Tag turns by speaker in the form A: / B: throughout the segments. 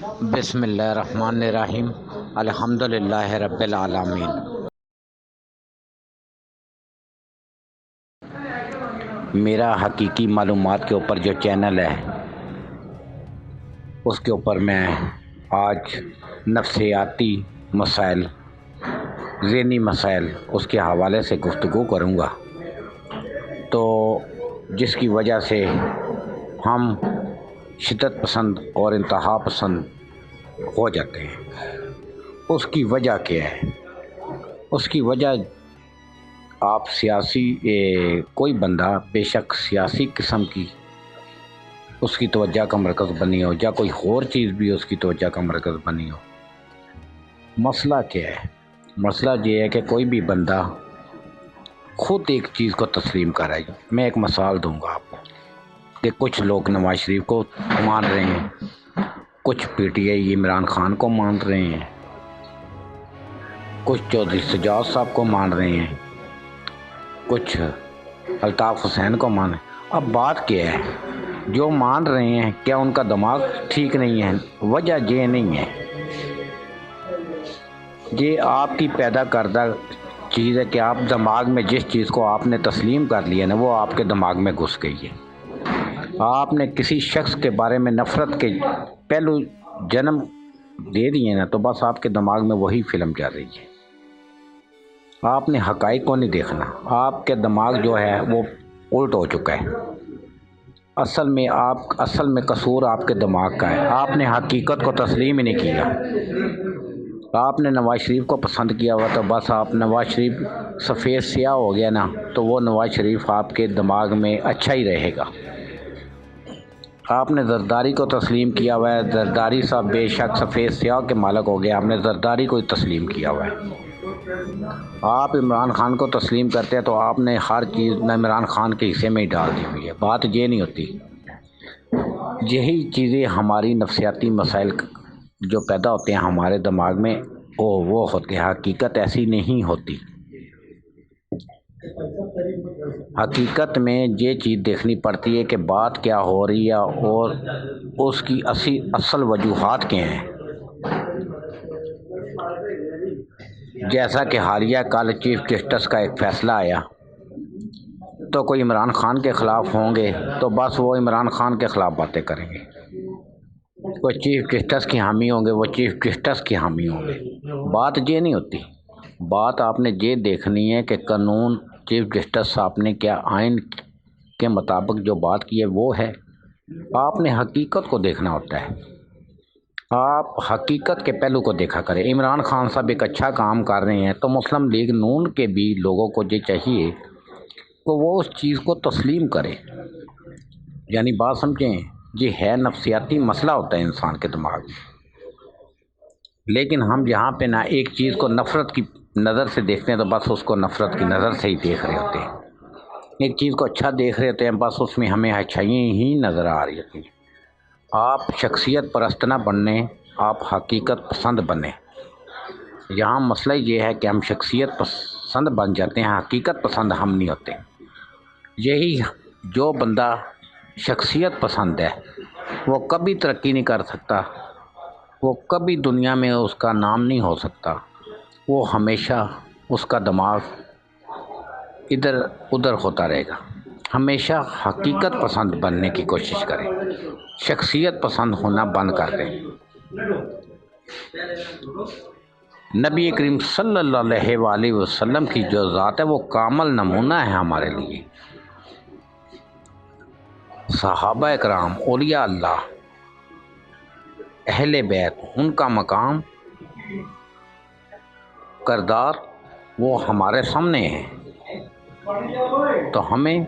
A: بسم اللہ الرحمن الرحیم، الحمدللہ رب العالمین۔ میرا حقیقی معلومات کے اوپر جو چینل ہے اس کے اوپر میں آج نفسیاتی مسائل، ذہنی مسائل اس کے حوالے سے گفتگو کروں گا، تو جس کی وجہ سے ہم شدت پسند اور انتہا پسند ہو جاتے ہیں۔ اس کی وجہ کیا ہے؟ اس کی وجہ آپ کوئی بندہ بے شک سیاسی قسم کی اس کی توجہ کا مرکز بنی ہو، یا کوئی اور چیز بھی اس کی توجہ کا مرکز بنی ہو۔ مسئلہ کیا ہے؟ مسئلہ یہ ہے کہ کوئی بھی بندہ خود ایک چیز کو تسلیم کر رہا ہے۔ میں ایک مثال دوں گا آپ کو کہ کچھ لوگ نواز شریف کو مان رہے ہیں، کچھ P T I Imran Khan کو مان رہے ہیں، کچھ چودھری سجاد صاحب کو مان رہے ہیں، کچھ الطاف حسین کو مان رہے ہیں۔ اب بات کیا ہے؟ جو مان رہے ہیں کیا ان کا دماغ ٹھیک نہیں ہے؟ وجہ یہ نہیں ہے، یہ آپ کی پیدا کردہ چیز ہے کہ آپ دماغ میں جس چیز کو آپ نے تسلیم کر لیا نا، وہ آپ کے دماغ میں گھس گئی ہے۔ آپ نے کسی شخص کے بارے میں نفرت کے پہلو جنم دے دیے نا، تو بس آپ کے دماغ میں وہی فلم چل رہی ہے۔ آپ نے حقائق کو نہیں دیکھنا، آپ کے دماغ جو ہے وہ الٹ ہو چکا ہے۔ اصل میں قصور آپ کے دماغ کا ہے۔ آپ نے حقیقت کو تسلیم ہی نہیں کیا۔ آپ نے نواز شریف کو پسند کیا ہوا تو بس آپ نواز شریف سفید سیاہ ہو گیا نا، تو وہ نواز شریف آپ کے دماغ میں اچھا ہی رہے گا۔ آپ نے زرداری کو تسلیم کیا ہوا ہے، زرداری صاحب بے شک سفید سیاہ کے مالک ہو گیا، آپ نے زرداری کو ہی تسلیم کیا ہوا ہے۔ آپ عمران خان کو تسلیم کرتے ہیں تو آپ نے ہر چیز عمران خان کے حصے میں ہی ڈال دی ہوئی ہے۔ بات یہ نہیں ہوتی۔ یہی چیزیں ہماری نفسیاتی مسائل جو پیدا ہوتے ہیں ہمارے دماغ میں، وہ ہوتے ہیں۔ حقیقت ایسی نہیں ہوتی۔ حقیقت میں یہ چیز دیکھنی پڑتی ہے کہ بات کیا ہو رہی ہے اور اس کی اصل وجوہات کیا ہیں۔ جیسا کہ حالیہ کل چیف جسٹس کا ایک فیصلہ آیا، تو کوئی عمران خان کے خلاف ہوں گے تو بس وہ عمران خان کے خلاف باتیں کریں گے، کوئی چیف جسٹس کی حامی ہوں گے وہ چیف جسٹس کی حامی ہوں گے۔ بات یہ نہیں ہوتی۔ بات آپ نے یہ دیکھنی ہے کہ قانون چیف جسٹس صاحب نے کیا آئین کے مطابق جو بات کی ہے وہ ہے۔ آپ نے حقیقت کو دیکھنا ہوتا ہے۔ آپ حقیقت کے پہلو کو دیکھا کریں۔ عمران خان صاحب ایک اچھا کام کر رہے ہیں تو مسلم لیگ نون کے بھی لوگوں کو یہ چاہیے کہ وہ اس چیز کو تسلیم کرے۔ یعنی بات سمجھیں، یہ ہے نفسیاتی مسئلہ ہوتا ہے انسان کے دماغ میں۔ لیکن ہم یہاں پہ نہ ایک چیز کو نفرت کی نظر سے دیکھتے ہیں تو بس اس کو نفرت کی نظر سے ہی دیکھ رہے ہوتے ہیں۔ ایک چیز کو اچھا دیکھ رہے ہوتے ہیں، بس اس میں ہمیں اچھائیاں ہی نظر آ رہی ہوتی ہیں۔ آپ شخصیت پرست نہ بننے، آپ حقیقت پسند بنیں۔ یہاں مسئلہ یہ ہے کہ ہم شخصیت پسند بن جاتے ہیں، حقیقت پسند ہم نہیں ہوتے۔ یہی جو بندہ شخصیت پسند ہے وہ کبھی ترقی نہیں کر سکتا، وہ کبھی دنیا میں اس کا نام نہیں ہو سکتا۔ وہ ہمیشہ اس کا دماغ ادھر ادھر ہوتا رہے گا۔ ہمیشہ حقیقت پسند بننے کی کوشش کریں، شخصیت پسند ہونا بند کر دیں۔ نبی کریم صلی اللہ علیہ وآلہ وسلم کی جو ذات ہے وہ کامل نمونہ ہے ہمارے لیے۔ صحابہ اکرام، اولیاء اللہ، اہل بیت، ان کا مقام کردار وہ ہمارے سامنے ہے۔ تو ہمیں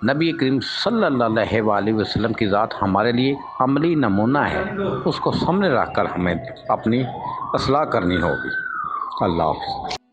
A: نبی کریم صلی اللہ علیہ وآلہ وسلم کی ذات ہمارے لیے عملی نمونہ ہے، اس کو سامنے رکھ کر ہمیں اپنی اصلاح کرنی ہوگی۔ اللہ حافظ۔